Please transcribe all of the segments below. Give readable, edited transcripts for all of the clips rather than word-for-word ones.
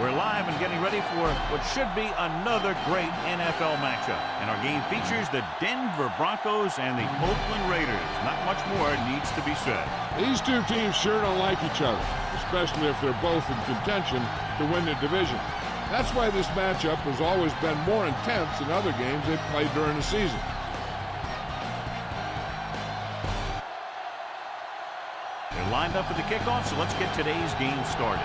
We're live and getting ready for what should be another great NFL matchup. And our game features the Denver Broncos and the Oakland Raiders. Not much more needs to be said. These two teams sure don't like each other, especially if they're both in contention to win the division. That's why this matchup has always been more intense than other games they've played during the season. They're lined up for the kickoff, so let's get today's game started.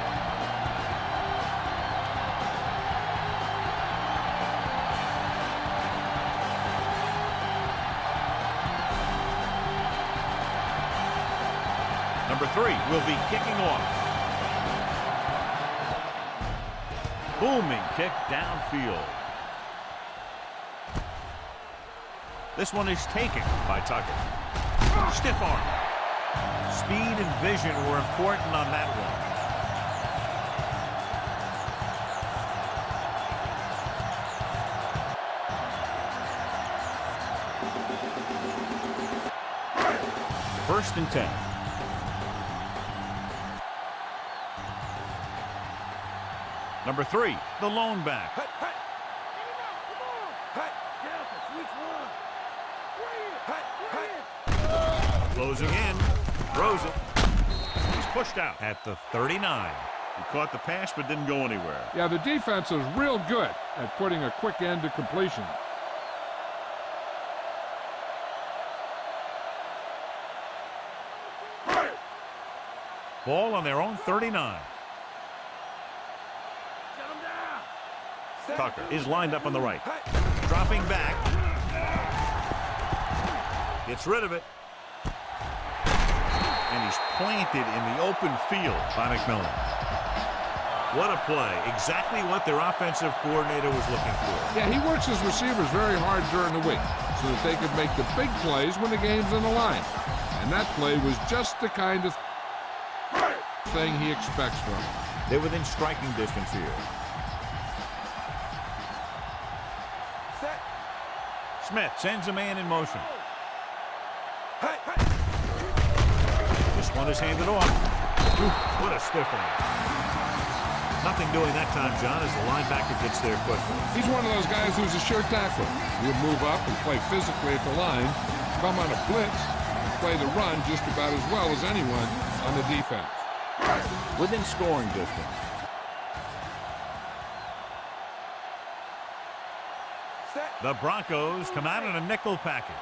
Number 3 will be kicking off. Booming kick downfield. This one is taken by Tucker. Stiff arm. Speed and vision were important on that one. First and 10. Number 3, the lone back. Closing in, throws it. He's pushed out at the 39. He caught the pass but didn't go anywhere. Yeah, the defense is real good at putting a quick end to completion. Ball on their own 39. Tucker is lined up on the right. Dropping back. Gets rid of it. And he's planted in the open field by McMillan. What a play. Exactly what their offensive coordinator was looking for. Yeah, he works his receivers very hard during the week so that they can make the big plays when the game's on the line. And that play was just the kind of thing he expects from him. They're within striking distance here. Smith sends a man in motion. This one is handed off. What a stiff one. Nothing doing that time, John, as the linebacker gets there quickly. He's one of those guys who's a sure tackler. He'll move up and play physically at the line, come on a blitz, and play the run just about as well as anyone on the defense. Within scoring distance. The Broncos come out in a nickel package.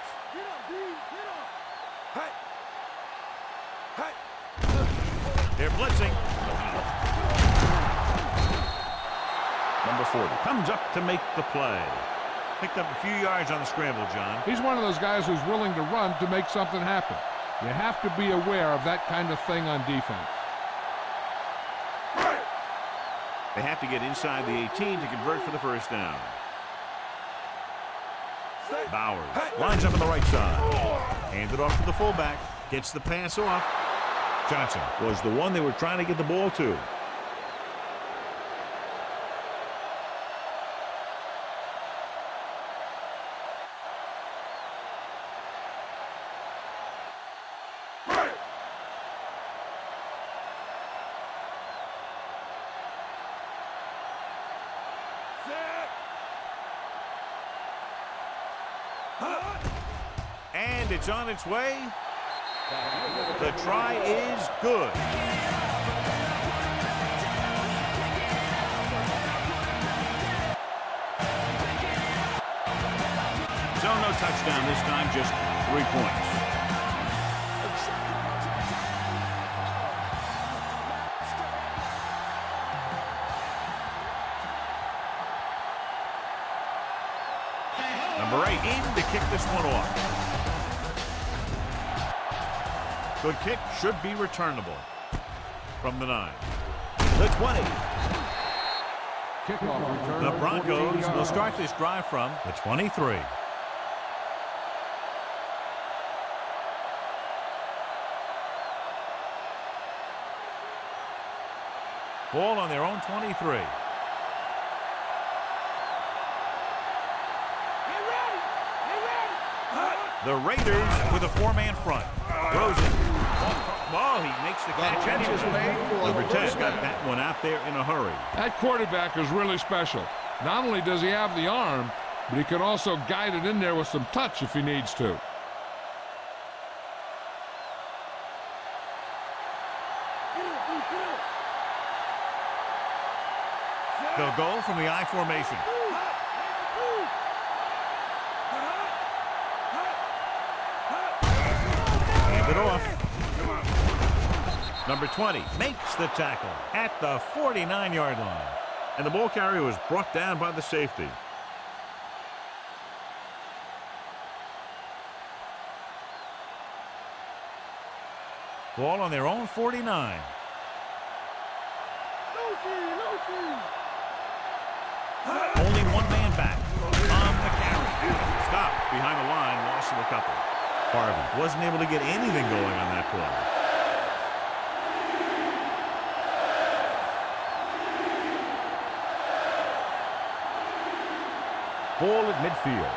They're blitzing. Number 40 comes up to make the play. Picked up a few yards on the scramble, John. He's one of those guys who's willing to run to make something happen. You have to be aware of that kind of thing on defense. They have to get inside the 18 to convert for the first down. Bowers lines up on the right side. Handed off to the fullback. Gets the pass off. Johnson was the one they were trying to get the ball to. And it's on its way. The try is good. So no touchdown this time, just 3 points. Number 8 in to kick this one off. Good kick, should be returnable from the 9. The 20. Kickoff return. The Broncos will start this drive from the 23. Ball on their own 23. The Raiders with a 4-man front. Throws it. Oh, he makes the catch anyway. Number 10 got that one out there in a hurry. That quarterback is really special. Not only does he have the arm, but he can also guide it in there with some touch if he needs to. They'll go from the I formation. Hand it off. Number 20 makes the tackle at the 49-yard line. And the ball carrier was brought down by the safety. Ball on their own 49. Only one man back on the carry. Stop behind the line, loss of a couple. Harvey wasn't able to get anything going on that play. Ball at midfield.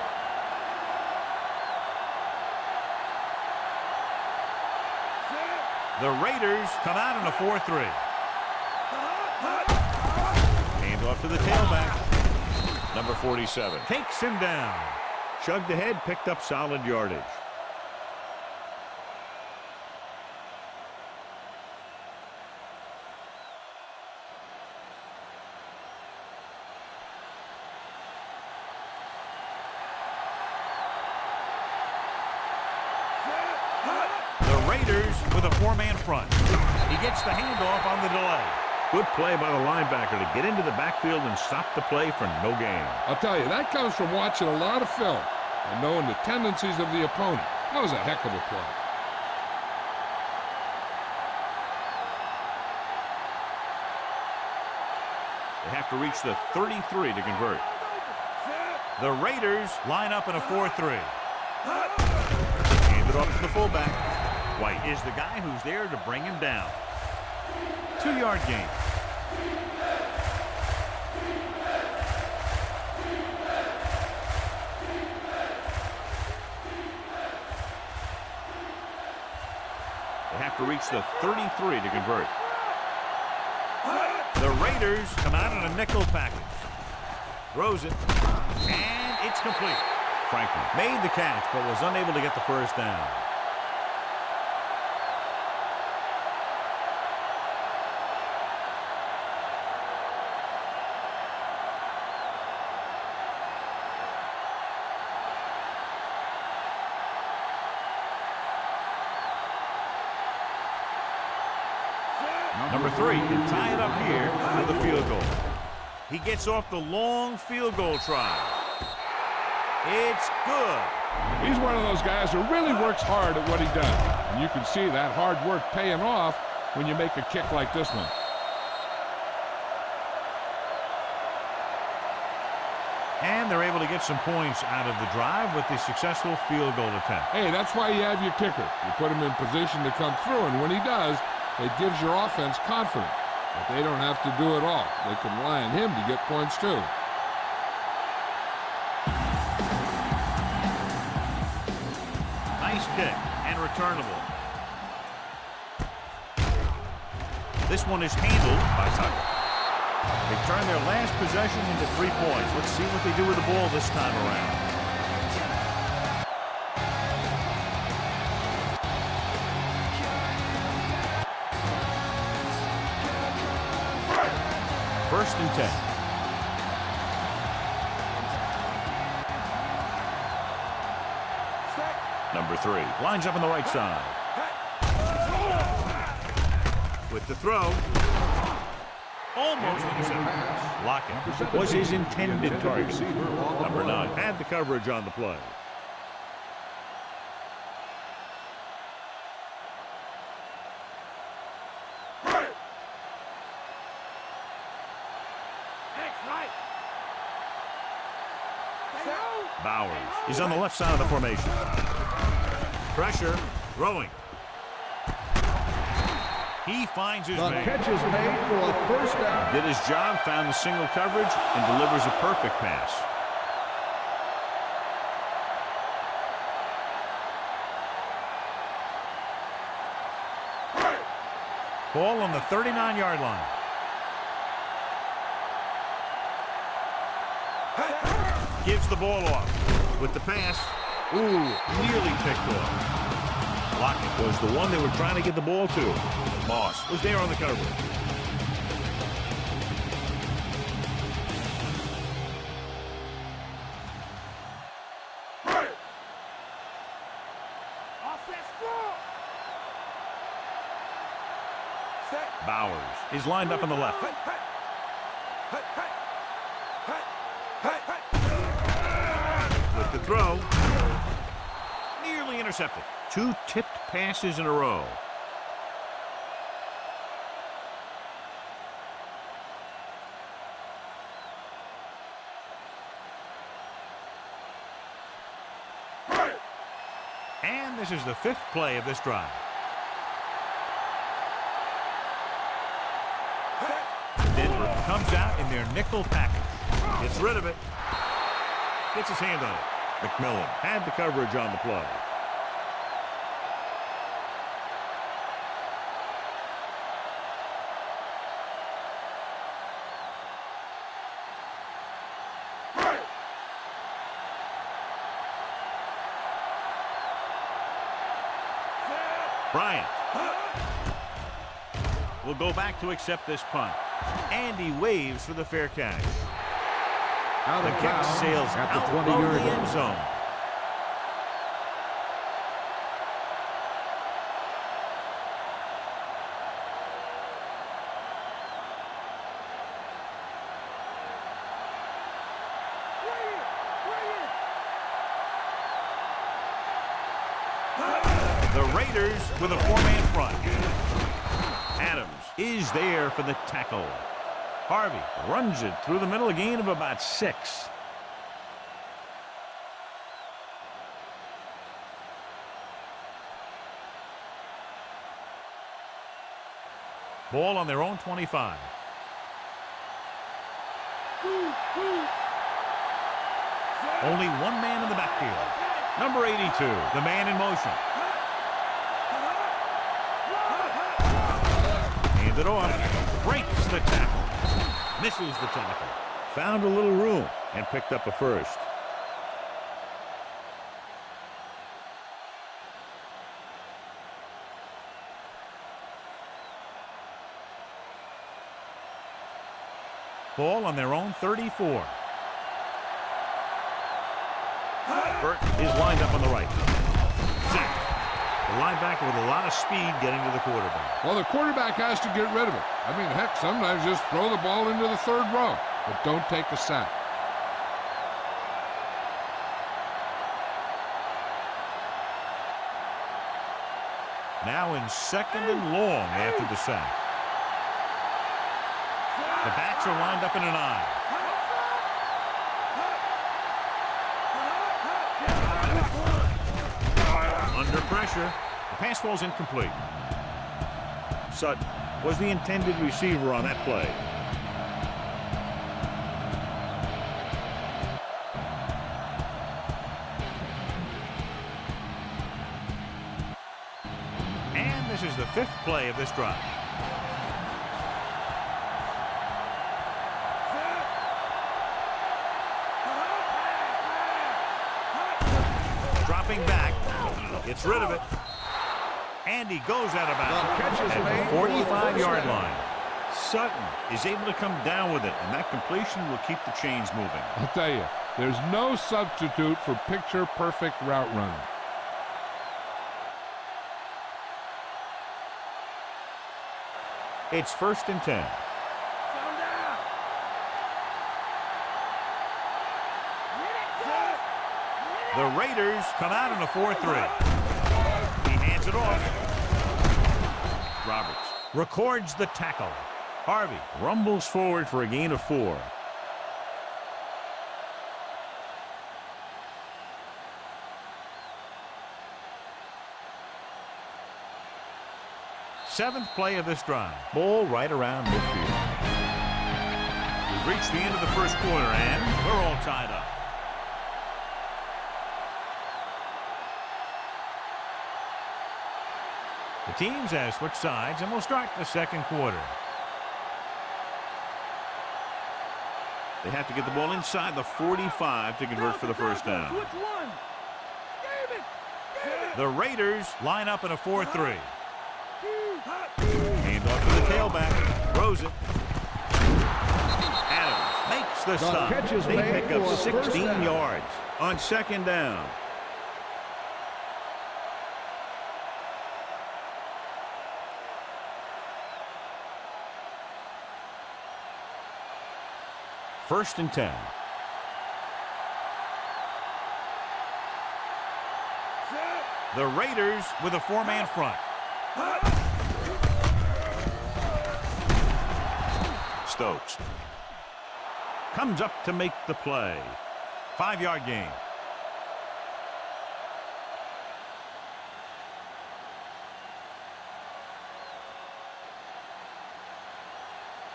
The Raiders come out in a 4-3. Hand off to the tailback. Number 47 takes him down. Chugged ahead, picked up solid yardage. The Raiders with a four-man front. He gets the handoff on the delay. Good play by the linebacker to get into the backfield and stop the play for no gain. I'll tell you, that comes from watching a lot of film and knowing the tendencies of the opponent. That was a heck of a play. They have to reach the 33 to convert. The Raiders line up in a 4-3. Hand it off to the fullback. White is the guy who's there to bring him down. 2-yard gain. They have to reach the 33 to convert. The Raiders come out in a nickel package. Throws it, and it's complete. Franklin made the catch, but was unable to get the first down. Number 3 can tie it up here for the field goal. He gets off the long field goal try. It's good. He's one of those guys who really works hard at what he does. And you can see that hard work paying off when you make a kick like this one. And they're able to get some points out of the drive with the successful field goal attempt. Hey, that's why you have your kicker. You put him in position to come through, and when he does, it gives your offense confidence. But they don't have to do it all. They can rely on him to get points too. Nice kick and returnable. This one is handled by Tucker. They turn their last possession into 3 points. Let's see what they do with the ball this time around. First and 10. Number 3 lines up on the right side. With the throw. Almost intercepted. Lockett was his intended target. Number 9 had the coverage on the play. Bowers is on the left side of the formation. Pressure, throwing. He finds his man. The catch is made for a first down. Did his job, found the single coverage, and delivers a perfect pass. Ball on the 39-yard line. Gives the ball off. With the pass, nearly picked off. Lockett was the one they were trying to get the ball to. Moss was there on the coverage. Bowers is lined up on the left. With the throw. Nearly intercepted. 2 tipped passes in a row. And this is the 5th play of this drive. Denver comes out in their nickel package. Gets rid of it. Gets his hand on it. McMillan had the coverage on the play. Bryant will go back to accept this punt. And he waves for the fair catch. The kick sails at the out 20-yard of the line. end zone. The Raiders with a 4-man front. Adams is there for the tackle. Harvey runs it through the middle, a gain of about 6. Ball on their own 25. Only one man in the backfield. Number 82, the man in motion. Hand it off. Breaks the tackle. Misses the tackle. Found a little room and picked up a first. Ball on their own 34. Burt is lined up on the right. Sack. The linebacker with a lot of speed getting to the quarterback. Well, the quarterback has to get rid of it. I mean, heck, sometimes just throw the ball into the 3rd row, but don't take a sack. Now in 2nd and long after the sack. The backs are lined up in an I. Under pressure, the pass falls incomplete. Sutton was the intended receiver on that play. And this is the 5th play of this drive. Dropping back. Gets rid of it. And he goes out of bounds at the 45-yard line. Sutton is able to come down with it, and that completion will keep the chains moving. I'll tell you, there's no substitute for picture-perfect route running. It's 1st and 10. The Raiders come out in a 4-3. He hands it off. Roberts records the tackle. Harvey rumbles forward for a gain of 4. Seventh play of this drive. Ball right around midfield. We've reached the end of the first quarter, and we're all tied up. The teams have switched sides, and we'll start the second quarter. They have to get the ball inside the 45 to convert for the first down. The Raiders line up in a 4-3. Hand off to the tailback. Throws it. Adams makes the stop. They pick up 16 yards on second down. First and 10. The Raiders with a four-man front. Stokes comes up to make the play. 5-yard gain.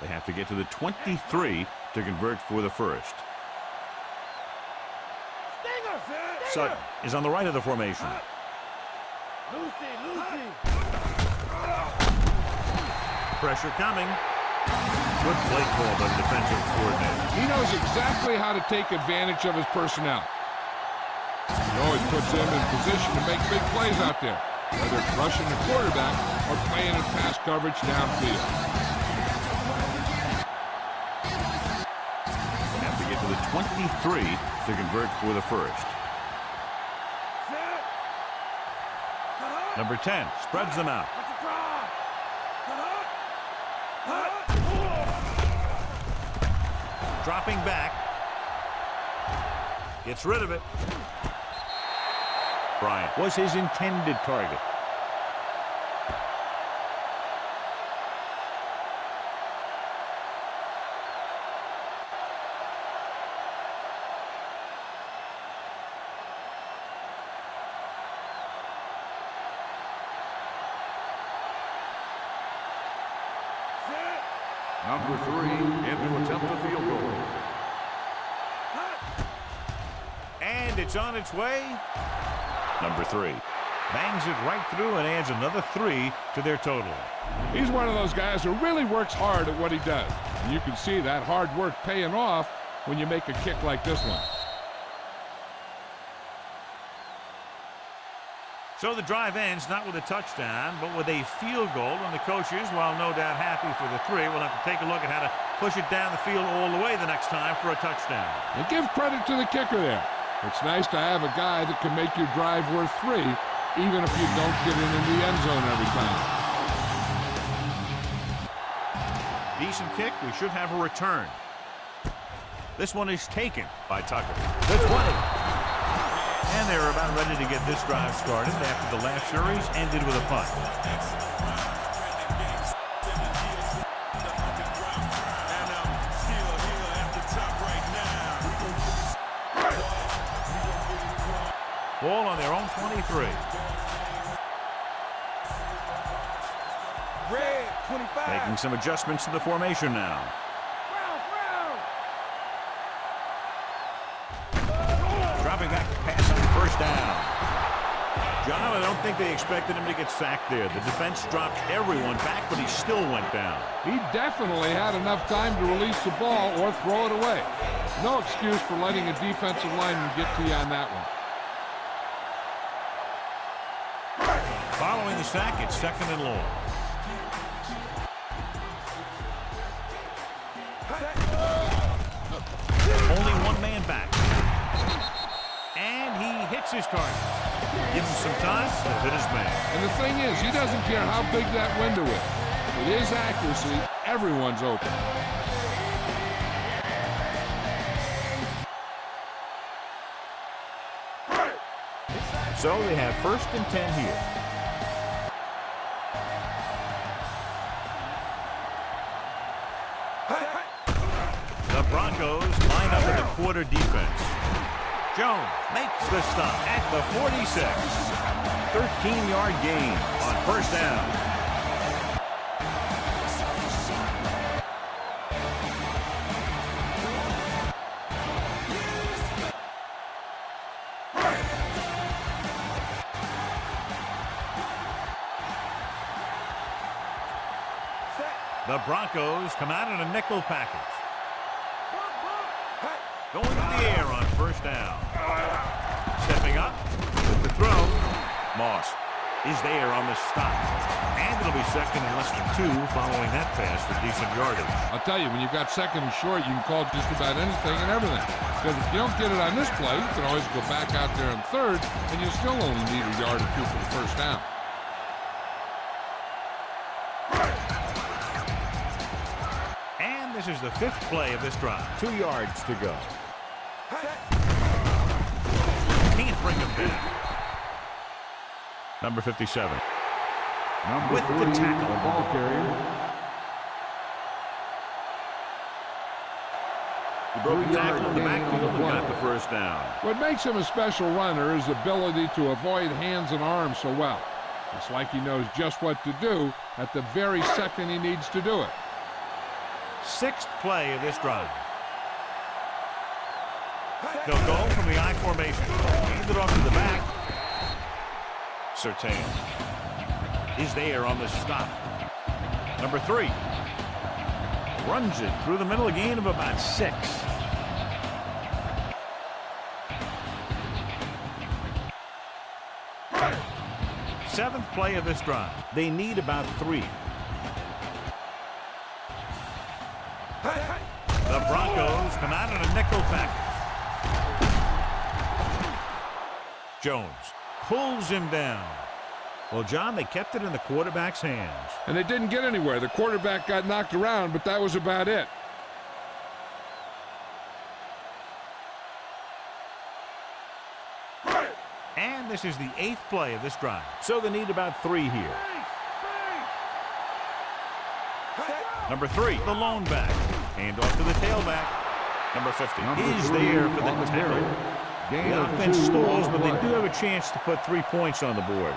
They have to get to the 23 to convert for the first. Sutton is on the right of the formation. Pressure coming. Good play call by the defensive coordinator. He knows exactly how to take advantage of his personnel. He always puts him in position to make big plays out there, whether it's rushing the quarterback or playing in pass coverage downfield. They have to get to the 23 to convert for the first. Number 10 spreads them out. Dropping back. Gets rid of it. Bryant was his intended target. Number 3 in to attempt a field goal. And it's on its way. Number 3 bangs it right through and adds another 3 to their total. He's one of those guys who really works hard at what he does. And you can see that hard work paying off when you make a kick like this one. So the drive ends not with a touchdown, but with a field goal. And the coaches, while no doubt happy for the 3, will have to take a look at how to push it down the field all the way the next time for a touchdown. And give credit to the kicker there. It's nice to have a guy that can make your drive worth 3, even if you don't get in the end zone every time. Decent kick. We should have a return. This one is taken by Tucker. The 20. And they're about ready to get this drive started after the last series ended with a punt. Ball on their own 23. Red 25. Making some adjustments to the formation now. Dropping back to pass on first down. John, I don't think they expected him to get sacked there. The defense dropped everyone back, but he still went down. He definitely had enough time to release the ball or throw it away. No excuse for letting a defensive lineman get to you on that one. Following the sack, it's second and long. Only one man back. And he hits his target. Give him some time to hit his man. And the thing is, he doesn't care how big that window is. With his accuracy, everyone's open. So they have first and 10 here. The Broncos line up in the quarter defense. Jones makes the stop at the 46. 13-yard gain on first down. The Broncos come out in a nickel package. Going to the air on first down. Stepping up with the throw. Moss is there on the stop. And it'll be second and less than 2 following that pass for decent yardage. I'll tell you, when you've got second and short, you can call just about anything and everything. Because if you don't get it on this play, you can always go back out there on third, and you still only need a yard or 2 for the first down. And this is the 5th play of this drive. 2 yards to go. Can't bring him down. Number 57. Number With 40, the tackle. the ball carrier. He broke the tackle in the backfield and got the first down. What makes him a special runner is his ability to avoid hands and arms so well. It's like he knows just what to do at the very second he needs to do it. 6th play of this drive. They'll go from the I formation. Hand it off to the back. Surtain is there on the stop. Number 3. Runs it through the middle, a gain of about 6. Seventh play of this drive. They need about 3. The Broncos come out in a nickel package. Jones pulls him down. Well, John, they kept it in the quarterback's hands. And they didn't get anywhere. The quarterback got knocked around, but that was about it. And this is the 8th play of this drive. So they need about 3 here. Number 3, the lone back. Hand off to the tailback. Number 50. He's there for the tackle. The offense stalls, but they do have a chance to put 3 points on the board.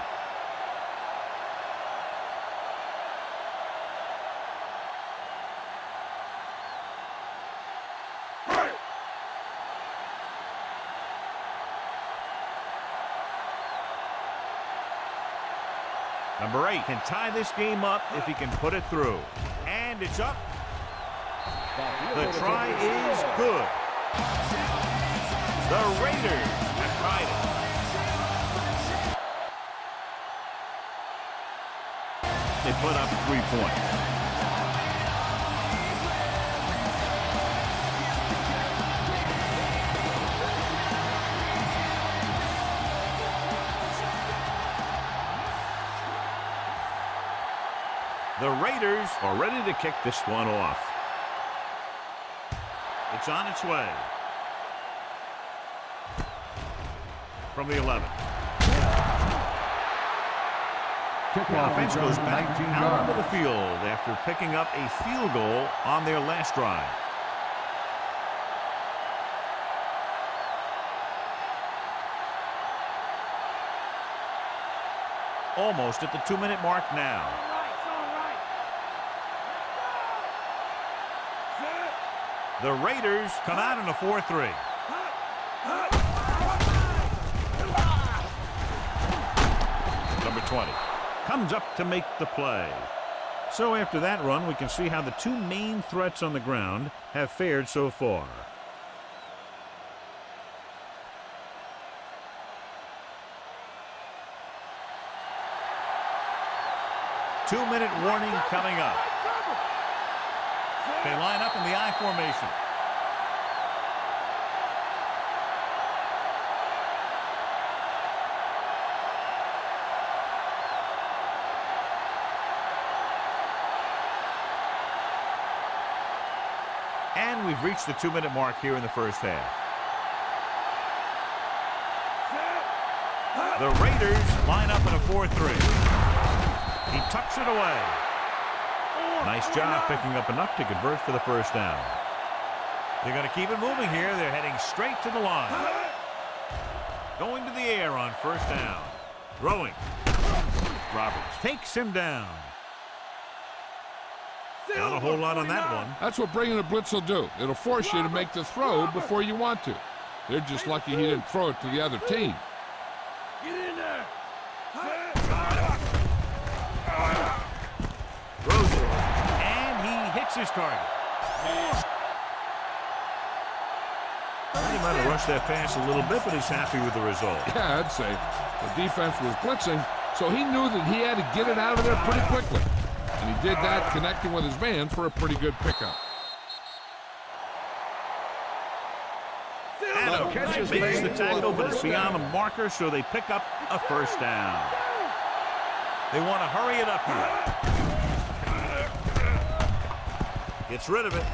Number 8 can tie this game up if he can put it through. And it's up. The try is good. The Raiders have tried it. They put up 3 points. The Raiders are ready to kick this one off. It's on its way. From the 11. The offense goes back out onto the field after picking up a field goal on their last drive. Almost at the 2-minute mark now. The Raiders come out in a 4-3. Number 20 comes up to make the play. So after that run, we can see how the 2 main threats on the ground have fared so far. Two-minute warning coming up. They line up in the I formation. And we've reached the 2-minute mark here in the first half. The Raiders line up in a 4-3. He tucks it away. Nice job picking up enough to convert for the first down. They're going to keep it moving here. They're heading straight to the line. Going to the air on first down. Throwing. Roberts takes him down. Not a whole lot on that one. That's what bringing a blitz will do. It'll force you to make the throw before you want to. They're just lucky he didn't throw it to the other team. Get in there. Throws it. And he hits his target. He might have rushed that pass a little bit, but he's happy with the result. Yeah, I'd say. The defense was blitzing, so he knew that he had to get it out of there pretty quickly. And he did that connecting with his man for a pretty good pickup. Adams makes the tackle, but it's beyond the marker, so they pick up a first down. They want to hurry it up here. Gets rid of it.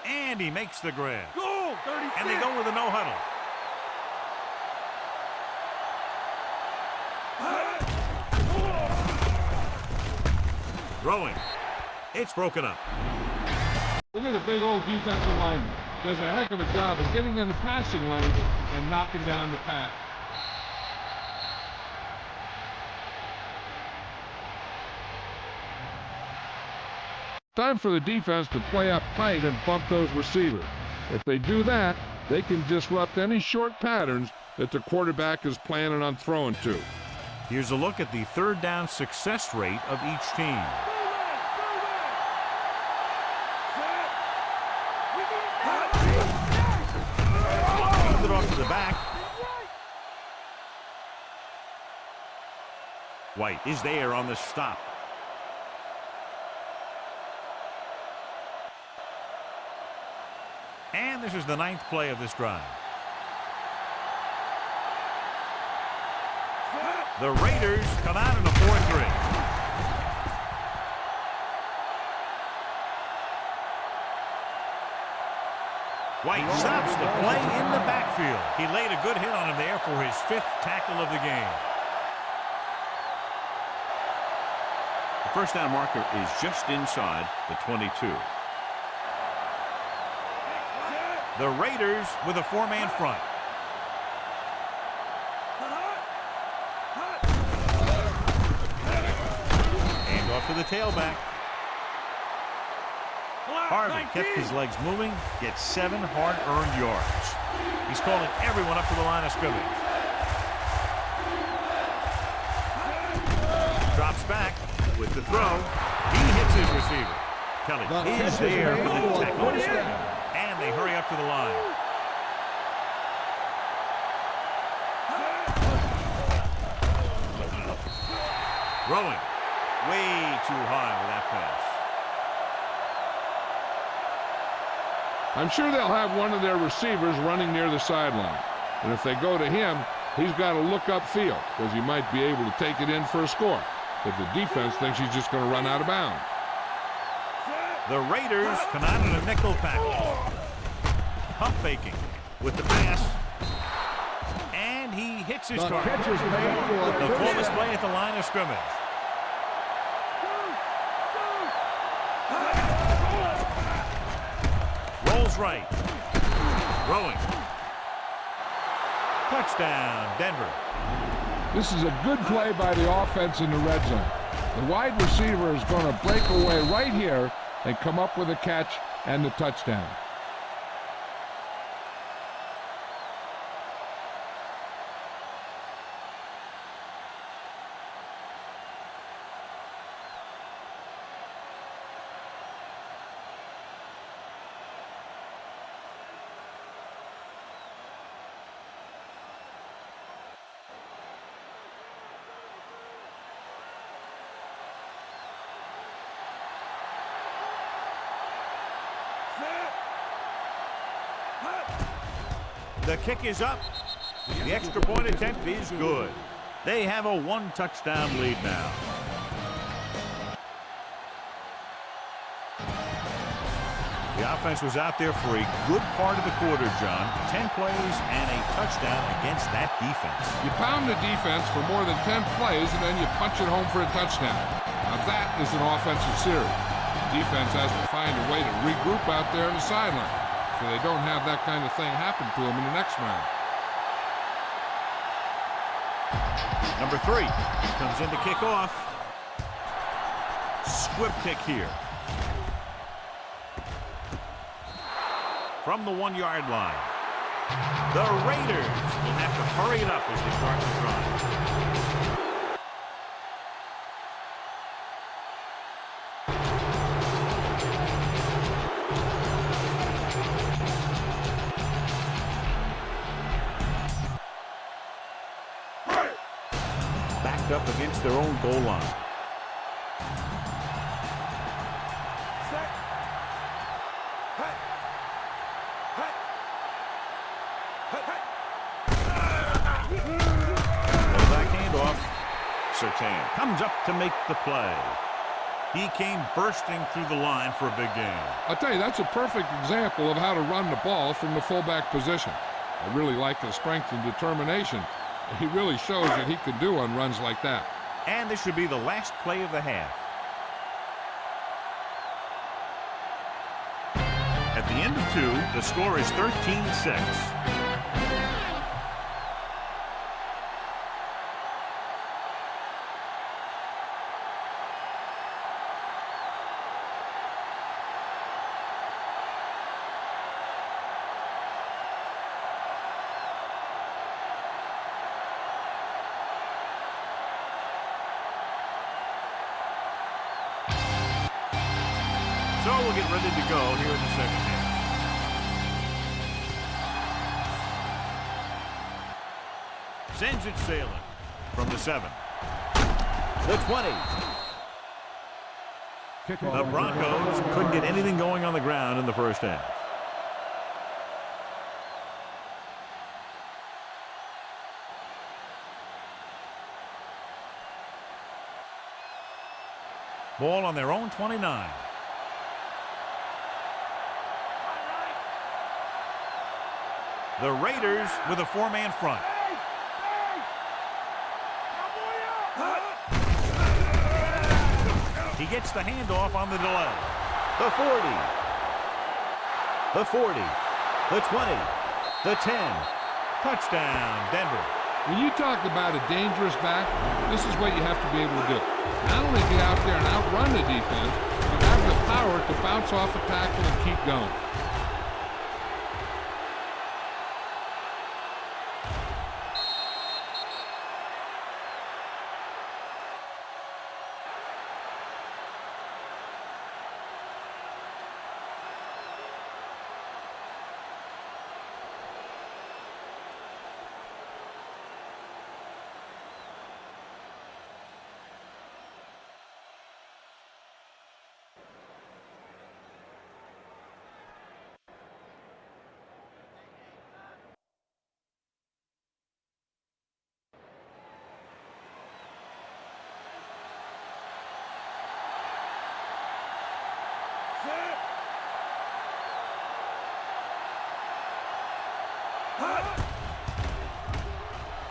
And he makes the grab. Go! 36. And they go with a no huddle. Throwing. It's broken up. Look at the big old defensive lineman. Does a heck of a job of getting in the passing lane and knocking down the pass. Time for the defense to play up tight and bump those receivers. If they do that, they can disrupt any short patterns that the quarterback is planning on throwing to. Here's a look at the third down success rate of each team. Hand it off to the back. White is there on the stop. And this is the 9th play of this drive. The Raiders come out in a 4-3. White stops the play in the backfield. He laid a good hit on him there for his 5th tackle of the game. The first down marker is just inside the 22. The Raiders with a 4-man front. And off to the tailback. Harvey kept his legs moving, gets 7 hard-earned yards. He's calling everyone up to the line of scrimmage. Drops back with the throw. He hits his receiver. Kelly is there for the tackle. And they hurry up to the line. Throwing way too high with that pass. I'm sure they'll have one of their receivers running near the sideline. And if they go to him, he's got to look upfield because he might be able to take it in for a score if the defense thinks he's just going to run out of bounds. The Raiders come out in a nickel package. Pump faking with the pass. And he hits his target. The fullest play at the line of scrimmage. Rolls right. Throwing. Touchdown, Denver. This is a good play by the offense in the red zone. The wide receiver is going to break away right here and come up with a catch and the touchdown. The kick is up. The extra point attempt is good. They have a 1-touchdown lead now. The offense was out there for a good part of the quarter, John. 10 plays and a touchdown against that defense. You pound the defense for more than 10 plays and then you punch it home for a touchdown. Now that is an offensive series. The defense has to find a way to regroup out there on the sideline so they don't have that kind of thing happen to them in the next round. Number 3 comes in to kick off. Squib kick here. From the 1-yard line. The Raiders will have to hurry it up as they start the drive. back up against their own goal line. Sertan comes up to make the play. He came bursting through the line for a big game. I'll tell you, that's a perfect example of how to run the ball from the fullback position. I really like his strength and determination. He really shows that he can do on runs like that. And this should be the last play of the half. At the end of 2, the score is 13-6. So we'll get ready to go here in the second half. Sends it sailing from the 7. The 20. The Broncos couldn't get anything going on the ground in the first half. Ball on their own 29. The Raiders with a 4-man front. He gets the handoff on the delay. The 40. The 40. The 20. The 10. Touchdown, Denver. When you talk about a dangerous back, this is what you have to be able to do. Not only get out there and outrun the defense, but have the power to bounce off a tackle and keep going.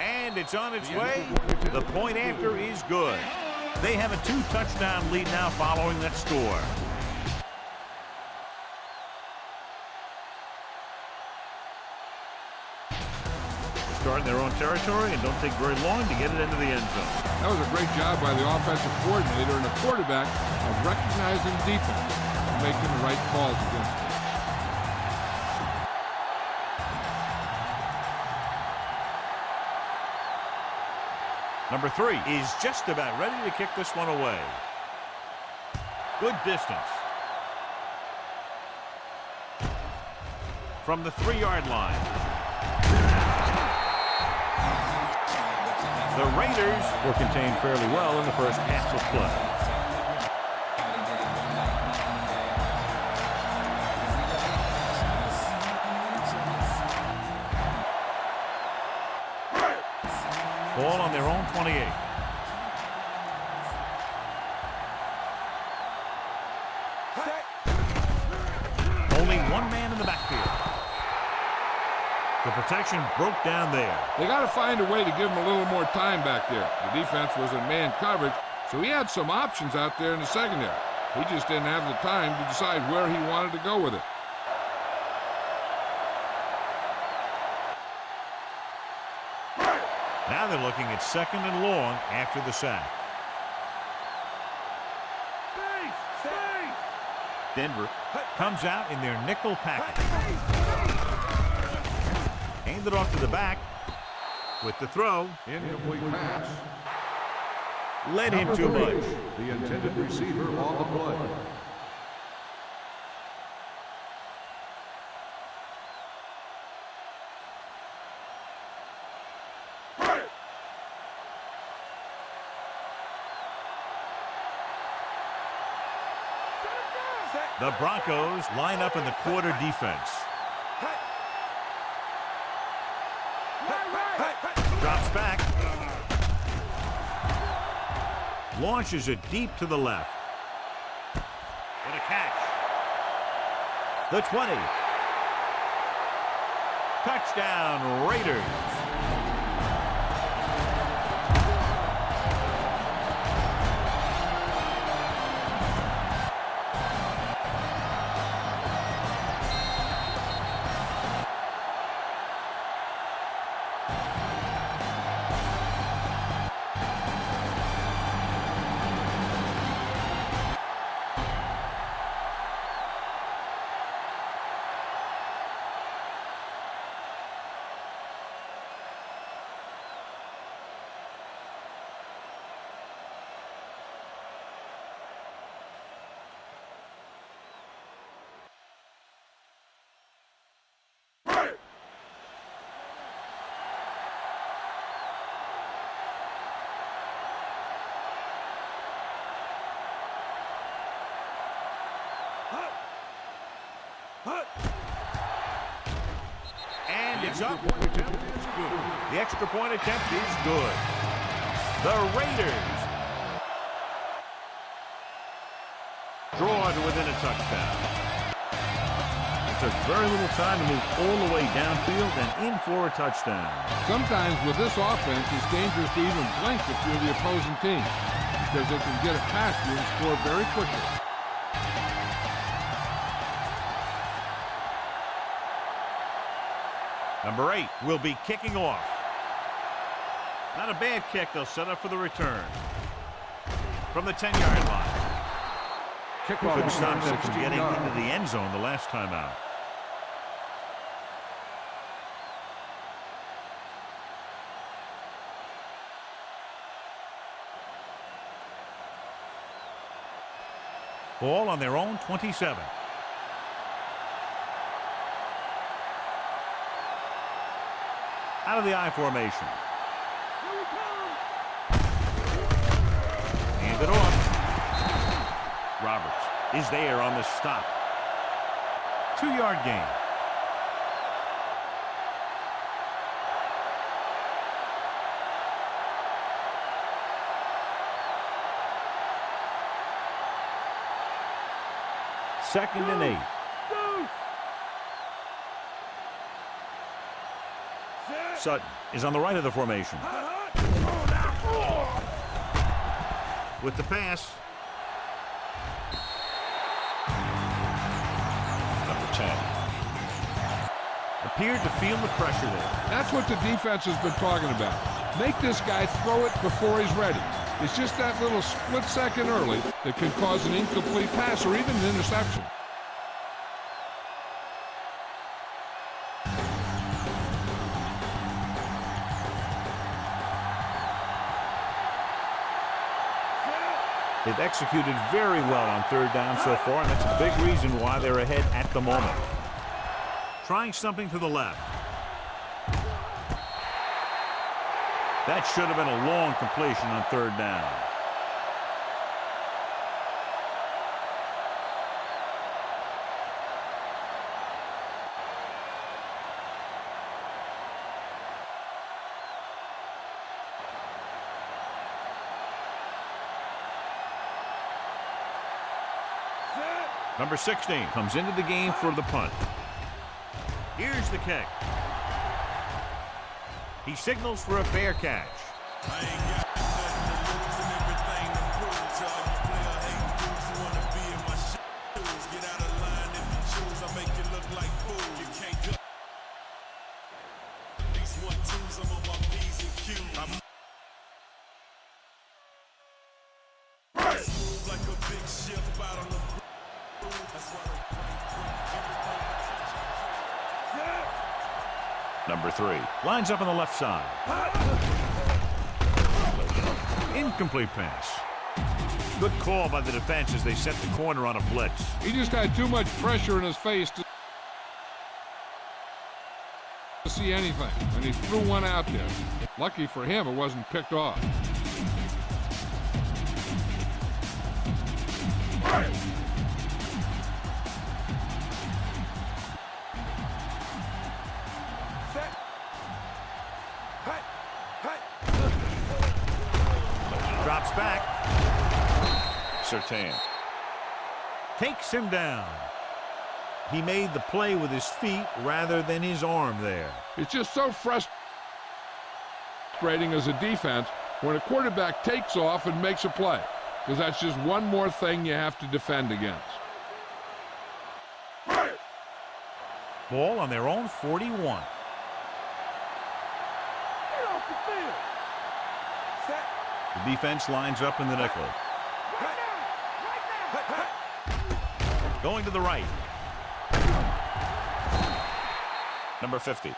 And it's on its way. The point after is good. They have a 2-touchdown lead now following that score. Start in their own territory and don't take very long to get it into the end zone. That was a great job by the offensive coordinator and the quarterback of recognizing defense and making the right calls against it. Number 3 is just about ready to kick this one away. Good distance. From the 3-yard line. The Raiders were contained fairly well in the first half of play. Ball on their own 28. Only one man in the backfield. The protection broke down there. They got to find a way to give him a little more time back there. The defense was in man coverage, so he had some options out there in the secondary. He just didn't have the time to decide where he wanted to go with it. Now they're looking at 2nd and long after the sack. Denver comes out in their nickel package. Handed off to the back with the throw. Incomplete pass. Led him too much. The intended receiver on the play. The Broncos line up in the quarter defense. Drops back. Launches it deep to the left. What a catch. The 20. Touchdown, Raiders. And it's up. The extra point attempt is good. The Raiders draw to within a touchdown. It took very little time to move all the way downfield and in for a touchdown. Sometimes with this offense, it's dangerous to even blink if you're the opposing team because they can get it past you and score very quickly. Number 8 will be kicking off. Not a bad kick. They'll set up for the return. From the 10-yard line. Couldn't stop them from getting into the end zone the last time out. Ball on their own 27. Out of the I formation. Hand it off. Roberts is there on the stop. 2-yard gain. Second and 8. Sutton is on the right of the formation. With the pass. Number 10. Appeared to feel the pressure there. That's what the defense has been talking about. Make this guy throw it before he's ready. It's just that little split second early that can cause an incomplete pass or even an interception. They've executed very well on third down so far, and that's a big reason why they're ahead at the moment. Trying something to the left. That should have been a long completion on third down. Number 16 comes into the game for the punt. Here's the kick. He signals for a fair catch. I ain't got nothing to lose and everything to prove. To all you player hating dudes who wanna be in my shoes. Get out of line if you choose. I'll make you look like fool. You can't go. These 1-2s, I'm on my P's and Q's. I'm smooth like a big ship out on the. Number 3 lines up on the left side. Incomplete pass. Good call by the defense as they set the corner on a blitz. He just had too much pressure in his face to see anything, and he threw one out there. Lucky for him, it wasn't picked off. Surtain. Takes him down. He made the play with his feet rather than his arm there. It's just so frustrating as a defense when a quarterback takes off and makes a play, because that's just one more thing you have to defend against. Ball on their own 41. Get off the field. Set. The defense lines up in the nickel. Right now. Right now. Going to the right. Number 50.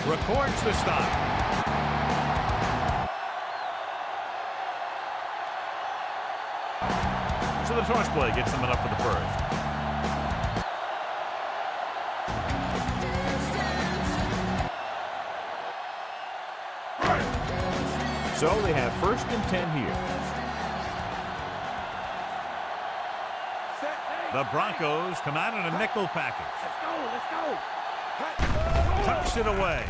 Records the stop. So the toss play gets them up for the first. So they have 1st and 10 here. Set. The Broncos come out in a nickel package. Let's go. Let's go. Tucks it away.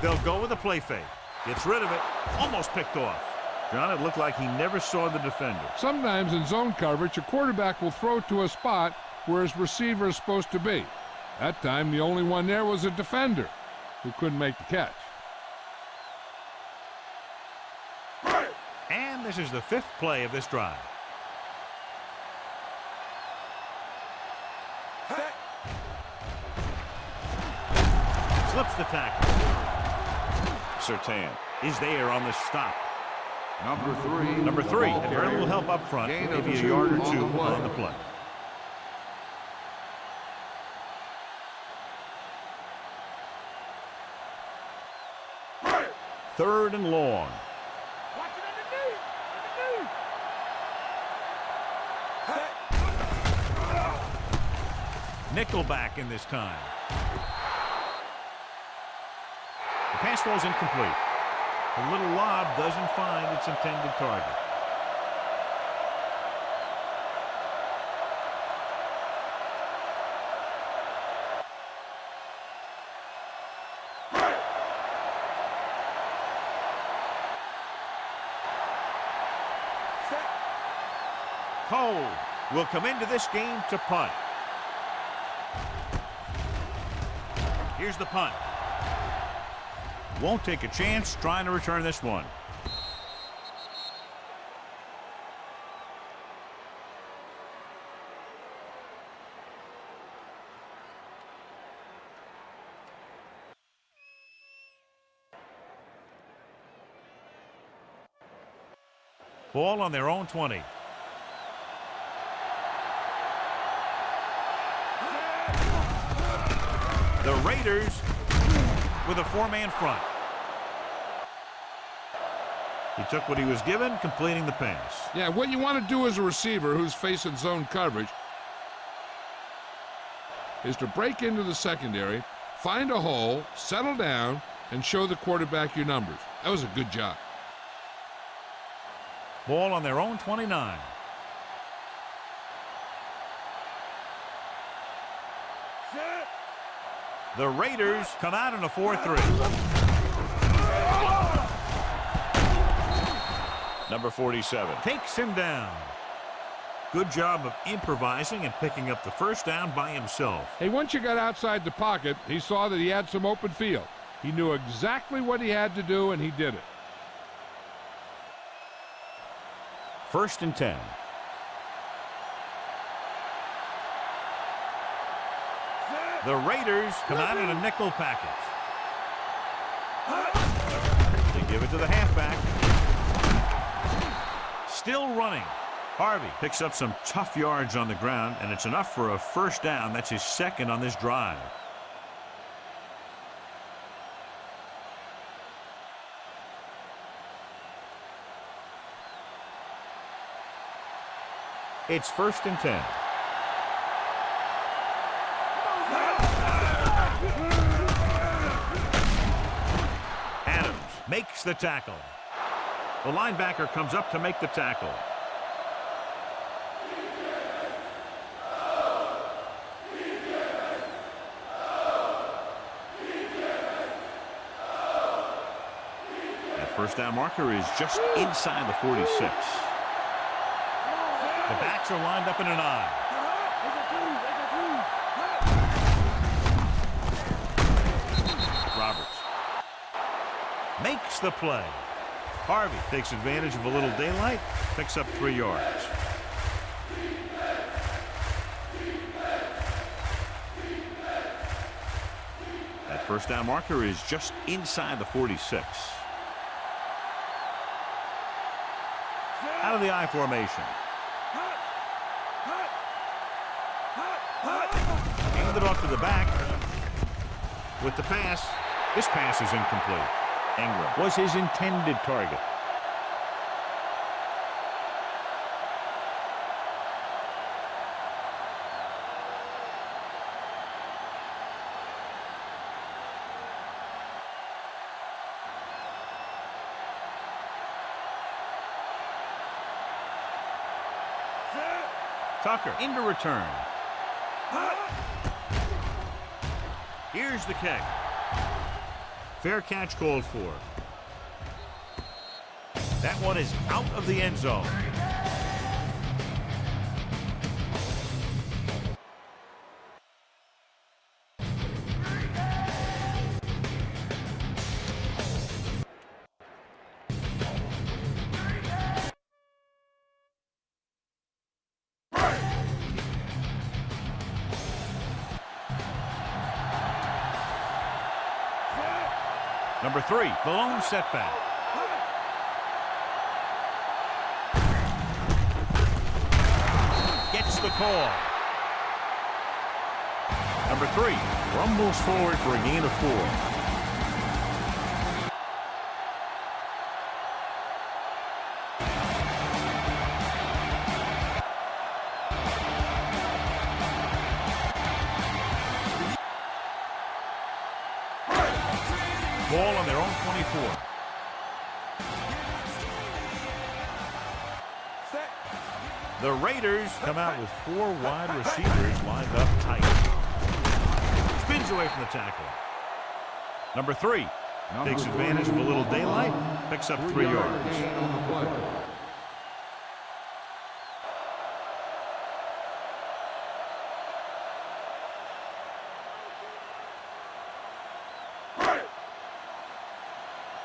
They'll go with a play fake. Gets rid of it. Almost picked off. John, it looked like he never saw the defender. Sometimes in zone coverage, a quarterback will throw to a spot where his receiver is supposed to be. That time, the only one there was a defender who couldn't make the catch. And this is the 5th play of this drive. Set. Slips the tackle. Surtain. Is there on the stop. Number 3. Number 3. ball And very little help up front. Gain of Maybe a 2 yard or on 2 the play. on the play. Third and long. Watch it underneath. Nickelback in this time. The pass falls incomplete. The little lob doesn't find its intended target. Cole will come into this game to punt. Here's the punt. Won't take a chance trying to return this one. Ball on their own 20. The Raiders with a 4-man front. He took what he was given, completing the pass. Yeah, what you want to do as a receiver who's facing zone coverage is to break into the secondary, find a hole, settle down, and show the quarterback your numbers. That was a good job. Ball on their own 29. Set. The Raiders come out in a 4-3. Number 47. Takes him down. Good job of improvising and picking up the first down by himself. Hey, once you got outside the pocket, he saw that he had some open field. He knew exactly what he had to do, and he did it. 1st and 10. The Raiders come out in a nickel package. They give it to the halfback. Still running. Harvey picks up some tough yards on the ground, and it's enough for a first down. That's his 2nd on this drive. It's 1st and 10. Adams makes the tackle. The linebacker comes up to make the tackle. That first down marker is just inside the 46. The backs are lined up in an I. Roberts makes the play. Harvey takes advantage of a little daylight, picks up 3 yards. That first down marker is just inside the 46. Out of the I formation. Handed off to the back with the pass. This pass is incomplete. Ingram was his intended target. Tucker into return. Here's the kick. Fair catch called for. That one is out of the end zone. Number 3, the lone setback. Gets the call. Number 3 rumbles forward for a gain of 4. Ball on their own 24. The Raiders come out with 4 wide receivers lined up tight. Spins away from the tackle. Number 3 takes advantage of a little daylight, picks up 3 yards.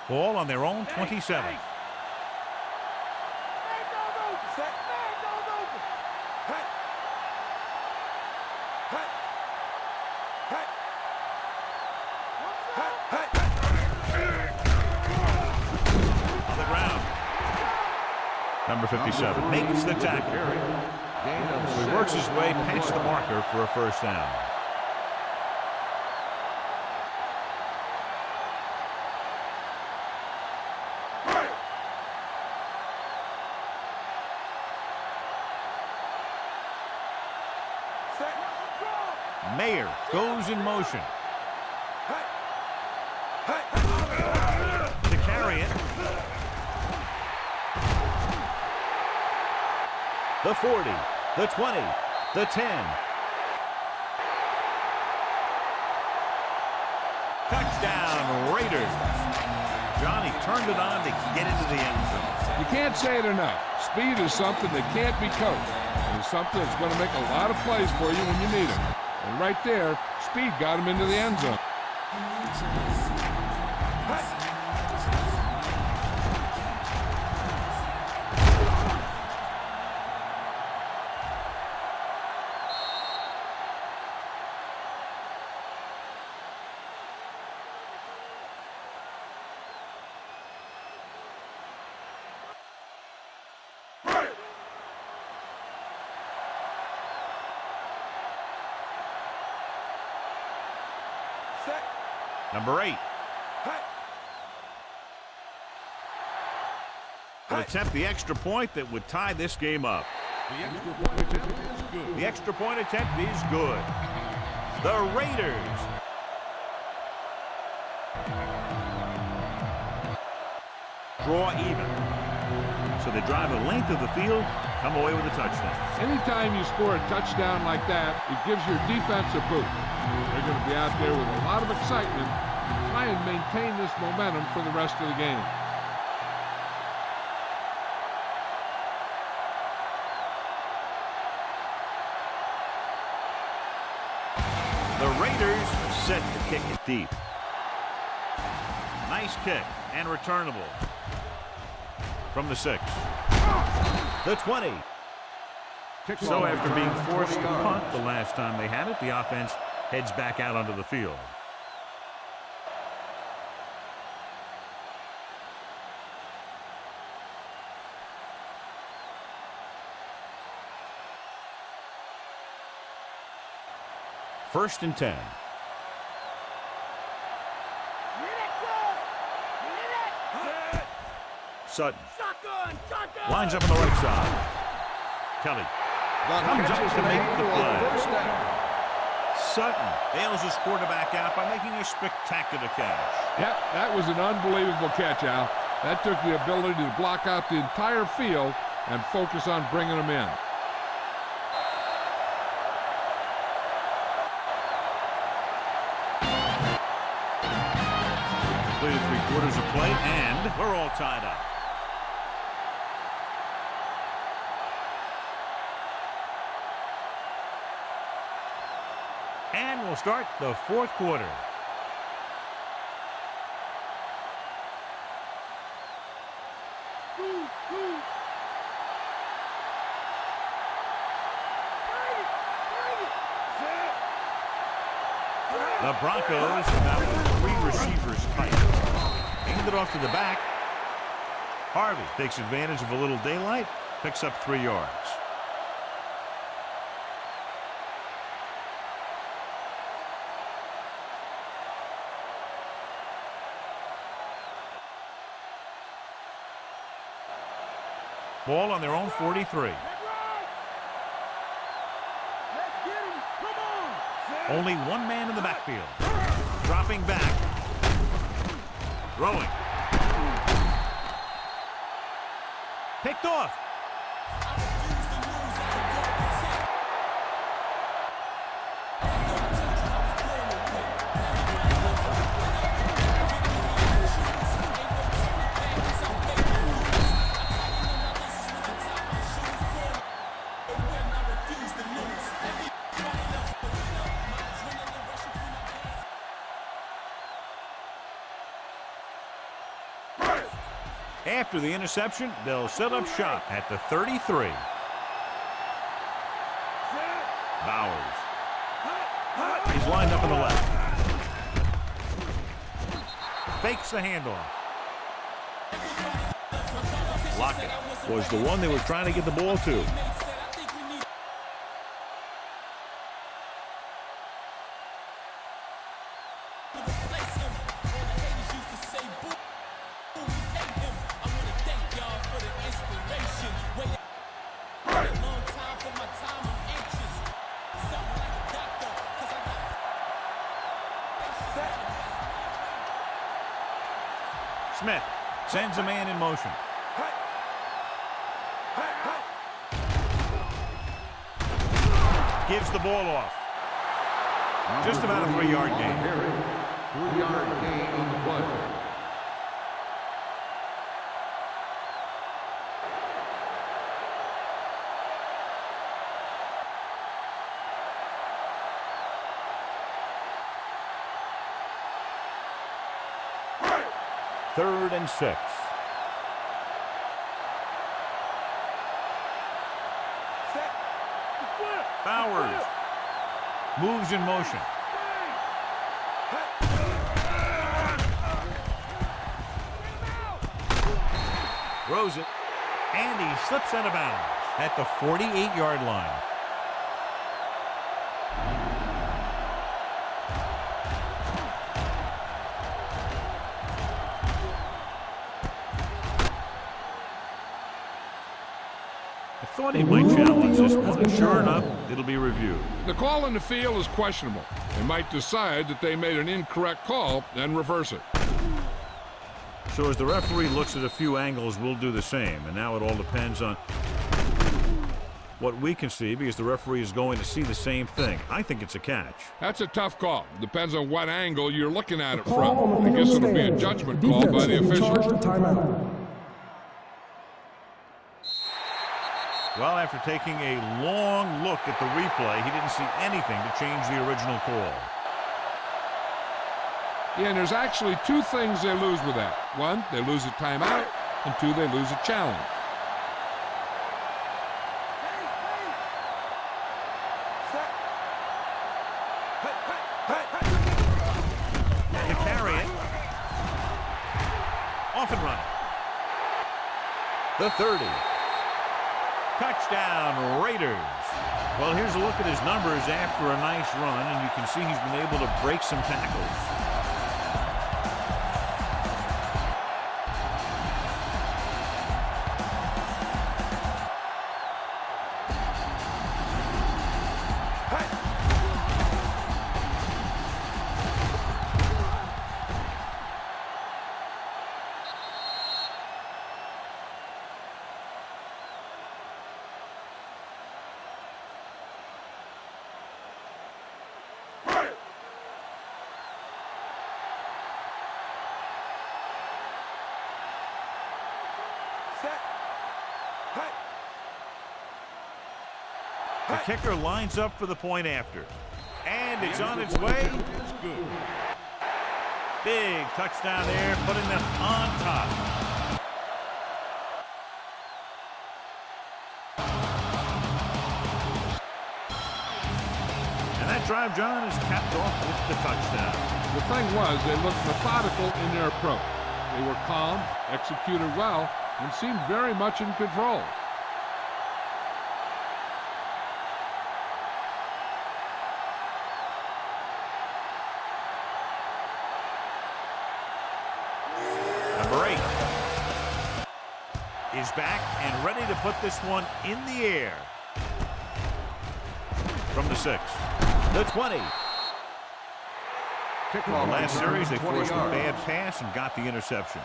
Ball on their own 27. On the ground. Number 57 makes the tackle. He works his way past the marker for a first down. Mayer goes in motion. To carry it. The 40, the 20, the 10. Touchdown, Raiders. Johnny turned it on to get into the end zone. You can't say it enough. Speed is something that can't be coached. It's something that's going to make a lot of plays for you when you need it. And right there, speed got him into the end zone. Number 8. Will attempt the extra point that would tie this game up. The extra point attempt is good. The Raiders draw even. So they drive the length of the field, come away with a touchdown. Anytime you score a touchdown like that, it gives your defense a boost. They're going to be out there with a lot of excitement to try and maintain this momentum for the rest of the game. The Raiders set to kick it deep. Nice kick and returnable. From the 6. The 20. So after being forced to punt the last time they had it, the offense heads back out onto the field. First and 10. Sutton lines up on the right side. Kelly comes up to make the play. Sutton bails his quarterback out by making a spectacular catch. Yep, that was an unbelievable catch, Al. That took the ability to block out the entire field and focus on bringing them in. Completed 3/4 of play, and we're all tied up. And we'll start the 4th quarter. The Broncos are now with 3 receivers tight. Hand it off to the back. Harvey takes advantage of a little daylight, picks up 3 yards. Ball on their own 43. Only one man in the backfield. Dropping back. Throwing. Picked off. After the interception, they'll set up shop at the 33. Bowers. He's lined up on the left. Fakes the handoff. Lockett was the one they were trying to get the ball to. Smith sends a man in motion. Gives the ball off. Just about a 3-yard gain. 3-yard gain on the play. Third and 6. Bowers moves in motion. Throws it, and he slips out of bounds at the 48-yard line. I thought he might challenge this one. Sure enough, it'll be reviewed. The call in the field is questionable. They might decide that they made an incorrect call and reverse it. So as the referee looks at a few angles, we'll do the same. And now it all depends on what we can see, because the referee is going to see the same thing. I think it's a catch. That's a tough call. Depends on what angle you're looking at it from. I guess it'll be a judgment call by the officials. Well, after taking a long look at the replay, he didn't see anything to change the original call. Yeah, and there's actually two things they lose with that. One, they lose a timeout, and two, they lose a challenge. To carry it. Off and running. The 30. Touchdown, Raiders. Well, here's a look at his numbers after a nice run, and you can see he's been able to break some tackles. The kicker lines up for the point after. And it's on its way. Big touchdown there, putting them on top. And that drive, John, is capped off with the touchdown. The thing was, they looked methodical in their approach. They were calm, executed well, and seemed very much in control. Number 8 is back and ready to put this one in the air. From the 6. The 20. In the last series, they forced a bad pass and got the interception.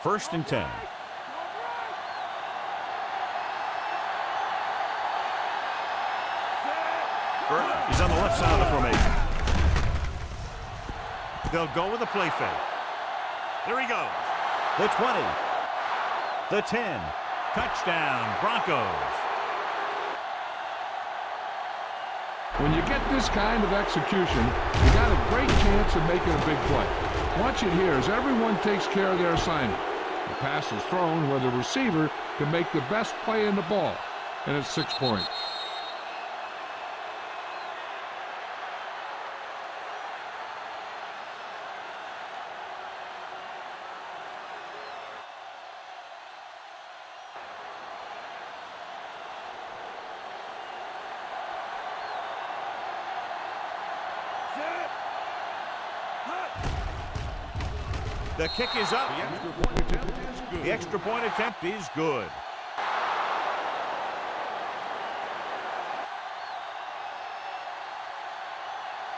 First and 10. He's on the left side of the formation. They'll go with a play fake. There he goes. The 20. The 10. Touchdown, Broncos. When you get this kind of execution, you got a great chance of making a big play. Watch it here as everyone takes care of their assignment. The pass is thrown where the receiver can make the best play in the ball, and it's 6 points. The kick is up. The extra point attempt is good.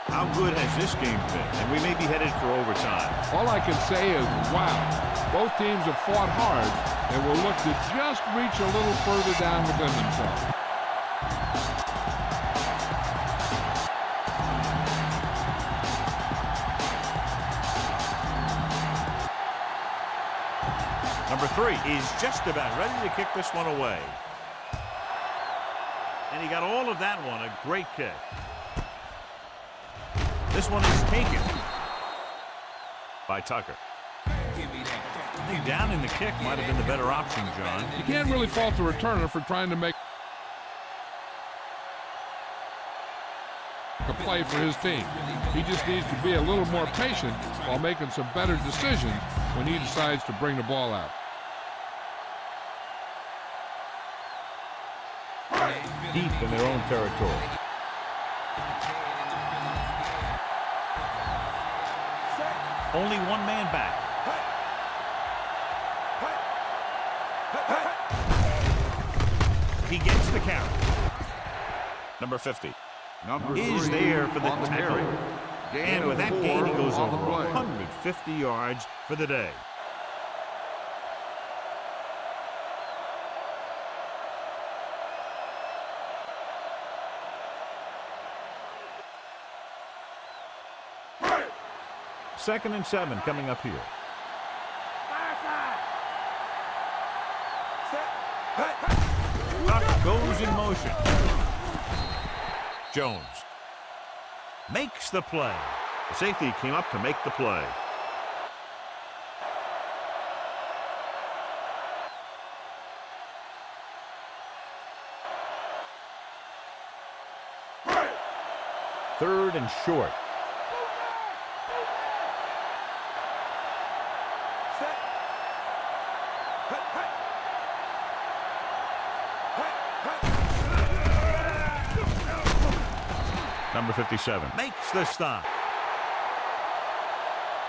How good has this game been? And we may be headed for overtime. All I can say is, wow. Both teams have fought hard and will look to just reach a little further down within themselves. Number 3 is just about ready to kick this one away. And he got all of that one. A great kick. This one is taken by Tucker. Down in the kick might have been the better option, John. You can't really fault the returner for trying to make a play for his team. He just needs to be a little more patient while making some better decisions when he decides to bring the ball out. Deep in their own territory. Only one man back. He gets the carry. Number 50 is there for the tackle. And with that gain, he goes over 150 yards for the day. 2nd and 7 coming up here. Fire side. Set. Tuck goes in motion. Jones makes the play. The safety came up to make the play. Third and short. Set. Hut, hut. Number 57 makes the stop.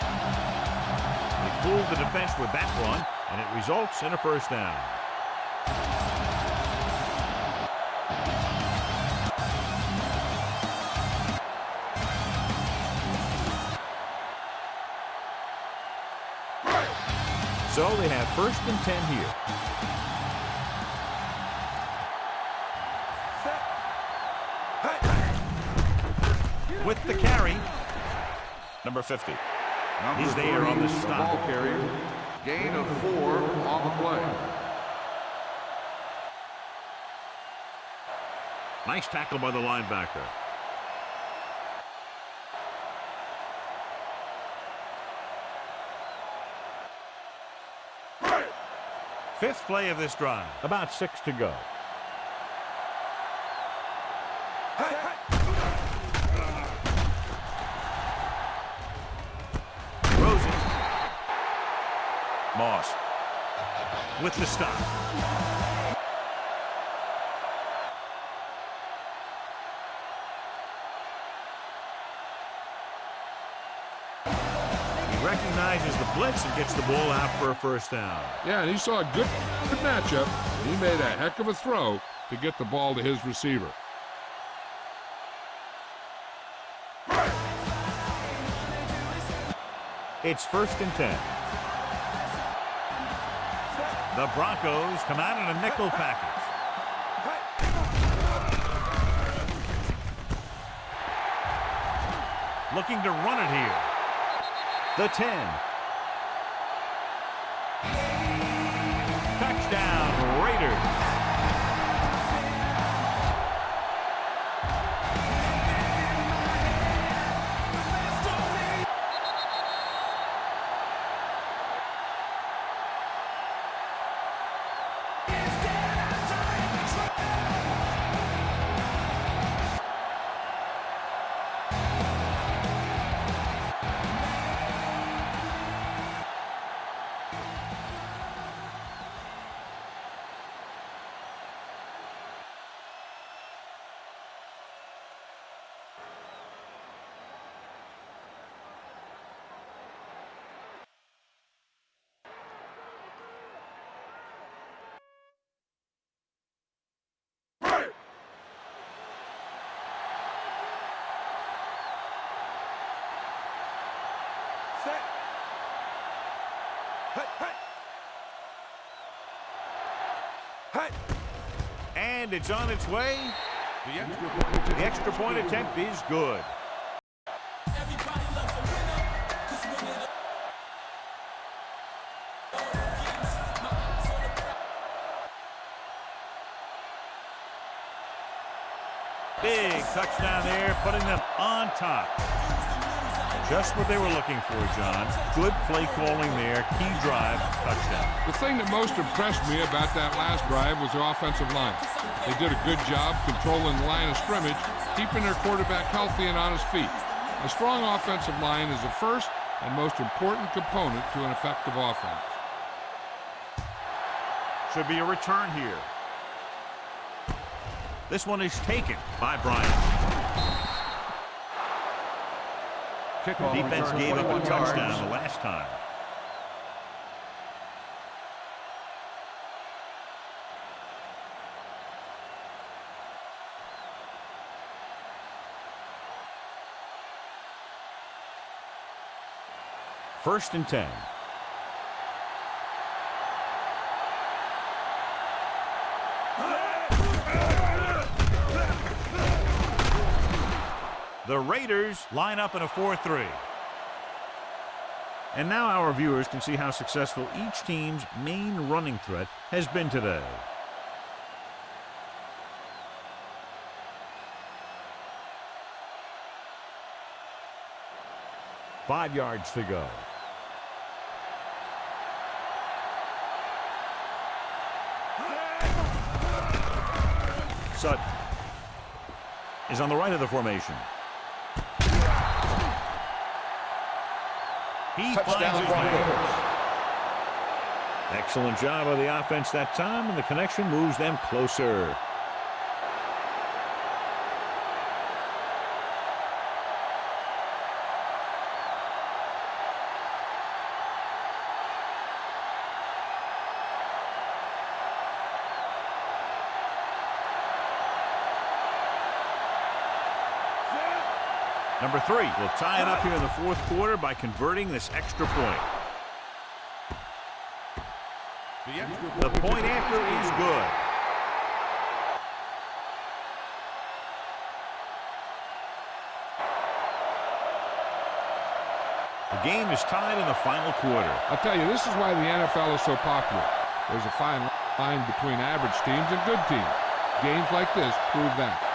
They fooled the defense with that one, and it results in a first down. So they have 1st and 10 here. With the carry, number 50. He's there on the stop. Ball carrier. Gain of 4 on the play. Nice tackle by the linebacker. Fifth play of this drive. About 6 to go. Rosen. Moss with the stop. He recognizes the blitz and gets the ball out for a first down. Yeah, and he saw a good matchup. He made a heck of a throw to get the ball to his receiver. It's 1st and 10. The Broncos come out in a nickel package. Looking to run it here. The 10. Touchdown, Raiders. Set. Hut, hut. Hut. And it's on its way. The extra point attempt is good. Big touchdown there, putting them on top. Just what they were looking for, John. Good play calling there. Key drive, touchdown. The thing that most impressed me about that last drive was the offensive line. They did a good job controlling the line of scrimmage, keeping their quarterback healthy and on his feet. A strong offensive line is the first and most important component to an effective offense. Should be a return here. This one is taken by Bryant. Kickoff Defense return, gave up a 21 touchdown yards. the last time. First and 10. The Raiders line up in a 4-3. And now our viewers can see how successful each team's main running threat has been today. Five yards to go. Sutton is on the right of the formation. He finds his man. Excellent job of the offense that time, and the connection moves them closer. Number 3 will tie it up here in the fourth quarter by converting this extra point. The point after is good. The game is tied in the final quarter. I'll tell you, this is why the NFL is so popular. There's a fine line between average teams and good teams. Games like this prove that.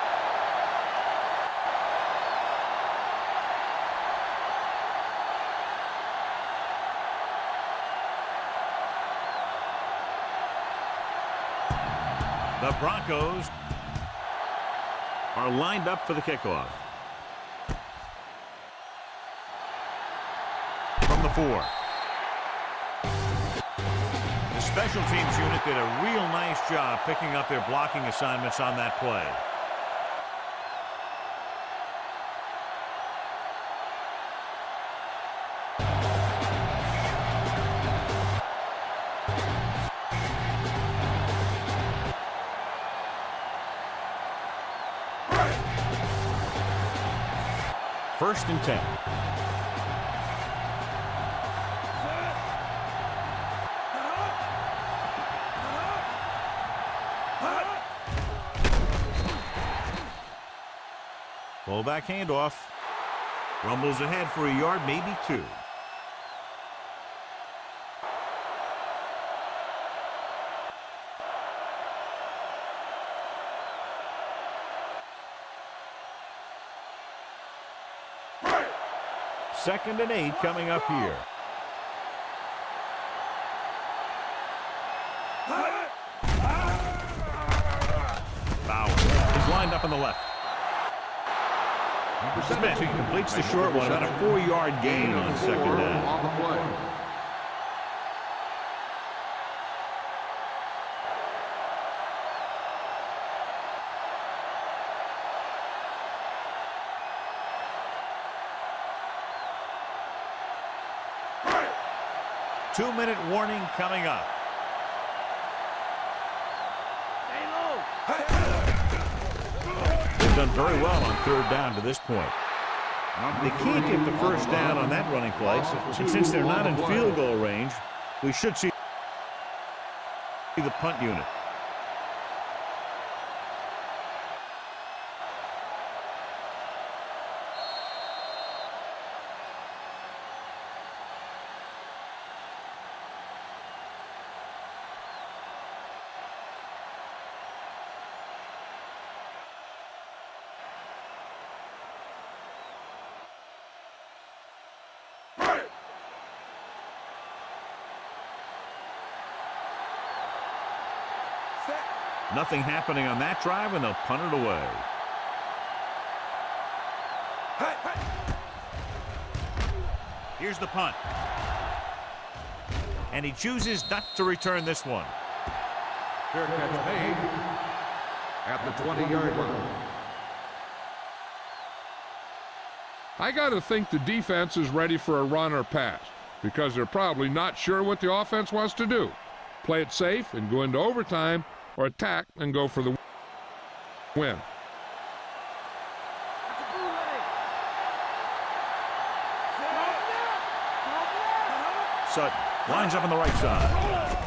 The Broncos are lined up for the kickoff. From the 4. The special teams unit did a real nice job picking up their blocking assignments on that play. First and 10. Fullback handoff. Rumbles ahead for a yard, maybe 2. Second and 8 coming up here. Bauer is lined up on the left. Smith completes the short one, about a 4-yard gain on second down. On the play. Two-minute warning coming up. They've done very well on third down to this point. They can't get the first down on that running play, and since they're not in field goal range, we should see the punt unit. Nothing happening on that drive, and they'll punt it away. Here's the punt. And he chooses not to return this one. Fair catch made at the 20-yard line. I got to think the defense is ready for a run or pass because they're probably not sure what the offense wants to do. Play it safe and go into overtime, or attack and go for the win. Sutton lines up on the right side.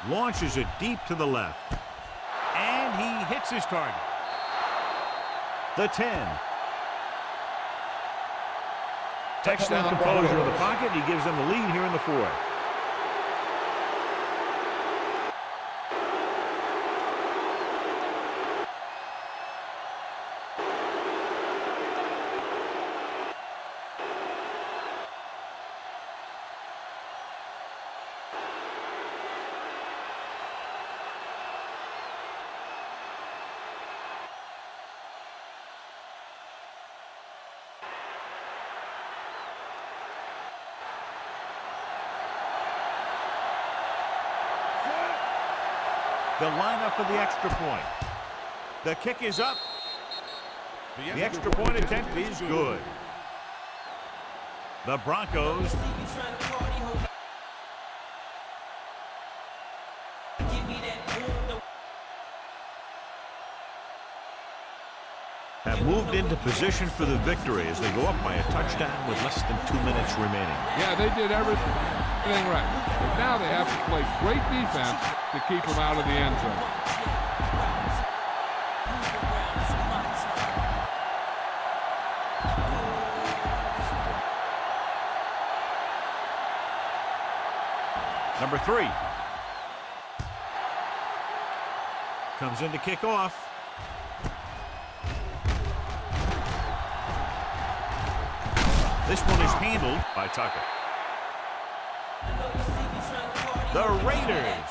Launches it deep to the left. And he hits his target. The 10. Touchdown composure of the pocket. He gives them the lead here in the fourth. The lineup for the extra point. The kick is up. The extra point attempt is good. The Broncos have moved into position for the victory as they go up by a touchdown with less than 2 minutes remaining. Yeah, they did everything right. But now they have to play great defense to keep them out of the end zone. Number 3 comes in to kick off. This one is handled by Tucker. The Raiders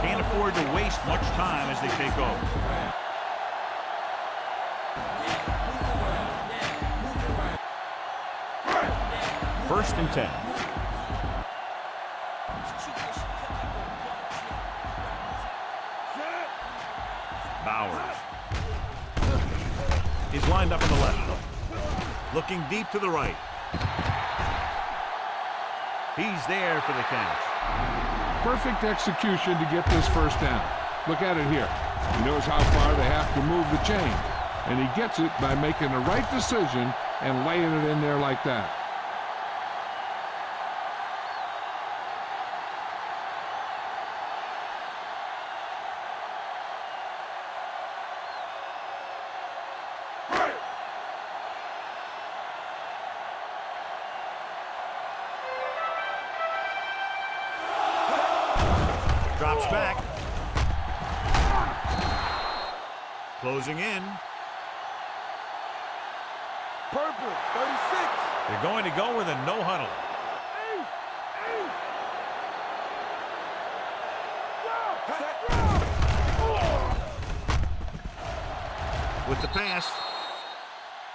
can't afford to waste much time as they take over. First and 10. Bowers is lined up on the left. Looking deep to the right. He's there for the catch. Perfect execution to get this first down. Look at it here. He knows how far they have to move the chain. And he gets it by making the right decision and laying it in there like that. Drops back. Closing in. Purple, 36. They're going to go with a no huddle. With the pass.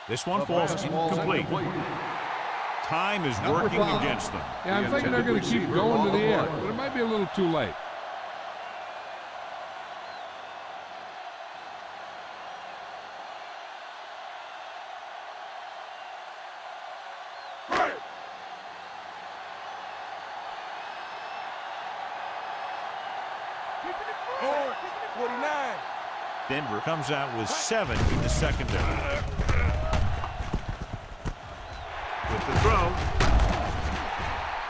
This one falls incomplete. Time is working against them. Yeah, I'm thinking they're going to keep going to the air, but it might be a little too late. Orange, 49. Denver comes out with 7 in the secondary. With the throw.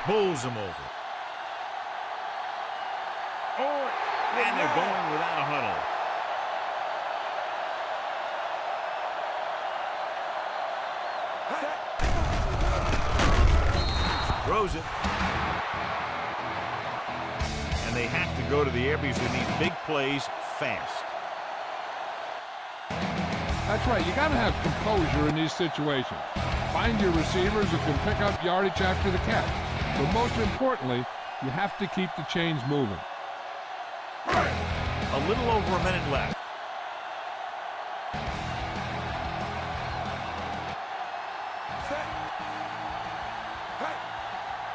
Pulls him over. Orange, And they're going without a huddle. Throws it. And they have to go to the air because they need big plays fast. That's right. You got to have composure in these situations. Find your receivers who can pick up yardage after the catch. But most importantly, you have to keep the chains moving. A little over a minute left.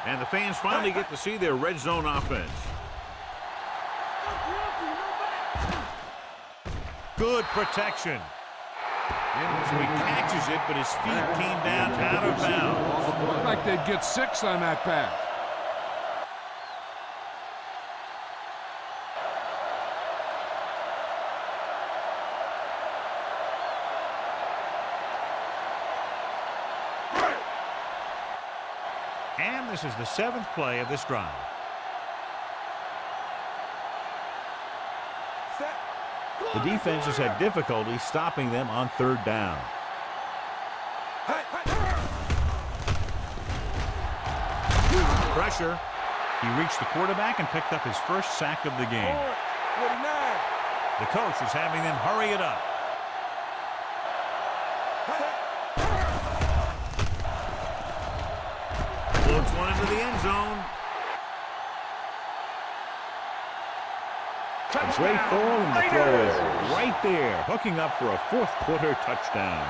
And the fans finally get to see their red zone offense. Good protection. So he catches it, but his feet came down out of bounds. Looked like they'd get 6 on that pass. And this is the 7th play of this drive. Set. The defense has had difficulty stopping them on third down. Pressure. He reached the quarterback and picked up his first sack of the game. 49. The coach is having them hurry it up. Floats one into the end zone. A great ball, and the throw is right there, hooking up for a fourth quarter touchdown.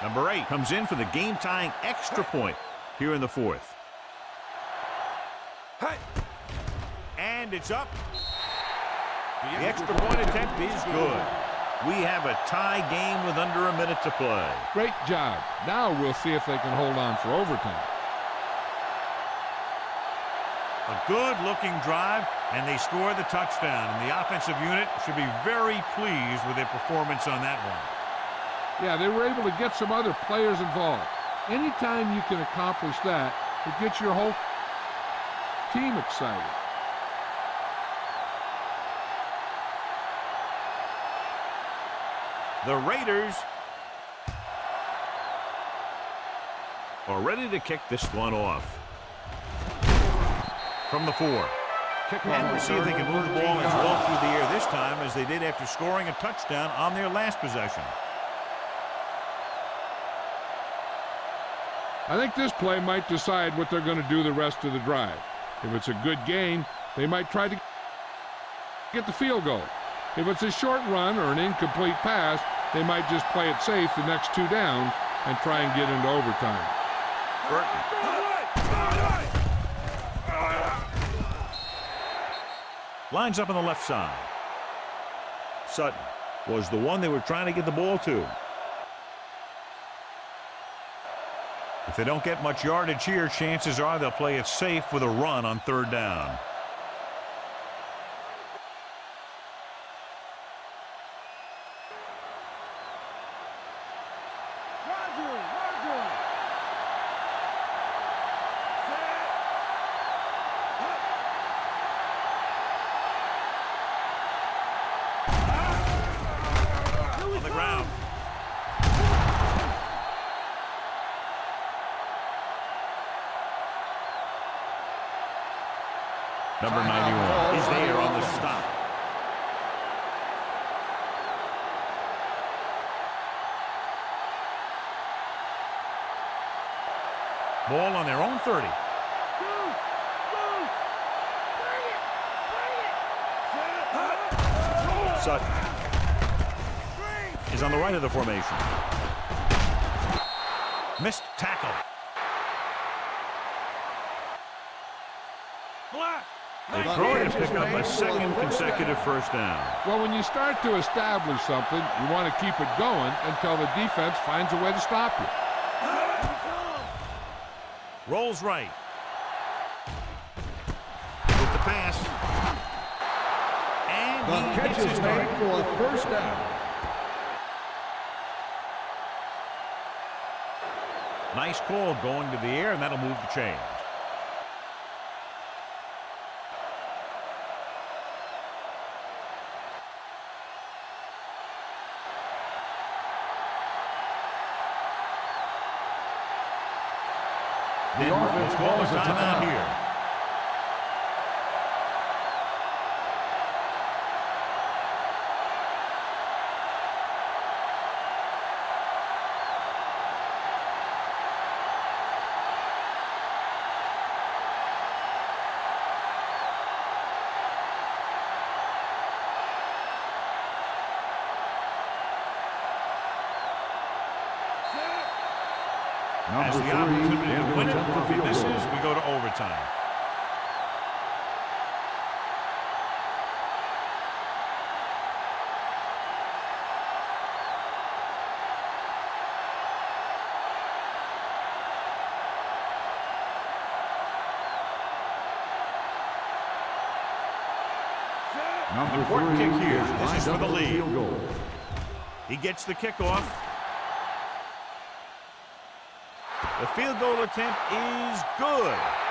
Number 8 comes in for the game-tying extra point here in the fourth. And it's up. The extra point attempt is good. We have a tie game with under a minute to play. Great job. Now we'll see if they can hold on for overtime. A good-looking drive, and they score the touchdown. And the offensive unit should be very pleased with their performance on that one. Yeah, they were able to get some other players involved. Anytime you can accomplish that, it gets your whole team excited. The Raiders are ready to kick this one off. From the 4. And we'll see if they can move the ball as well through the air this time as they did after scoring a touchdown on their last possession. I think this play might decide what they're going to do the rest of the drive. If it's a good gain, they might try to get the field goal. If it's a short run or an incomplete pass, they might just play it safe the next 2 downs and try and get into overtime. Burton. Lines up on the left side. Sutton was the one they were trying to get the ball to. If they don't get much yardage here, chances are they'll play it safe with a run on third down. On the ground. Number 91 is there on the stop. Ball on their own 30. Sutton is on the right of the formation. Missed tackle. They throw it and pick up a second consecutive first down. Well, when you start to establish something, you want to keep it going until the defense finds a way to stop you. Rolls right. With the pass. And The catch is made for a first down. Nice call going to the air, and that'll move the chains. The offense calls a timeout here. As the opportunity to win it, if he misses, we go to overtime. Important kick here. This is for the lead. Field goal. He gets the kickoff. The field goal attempt is good.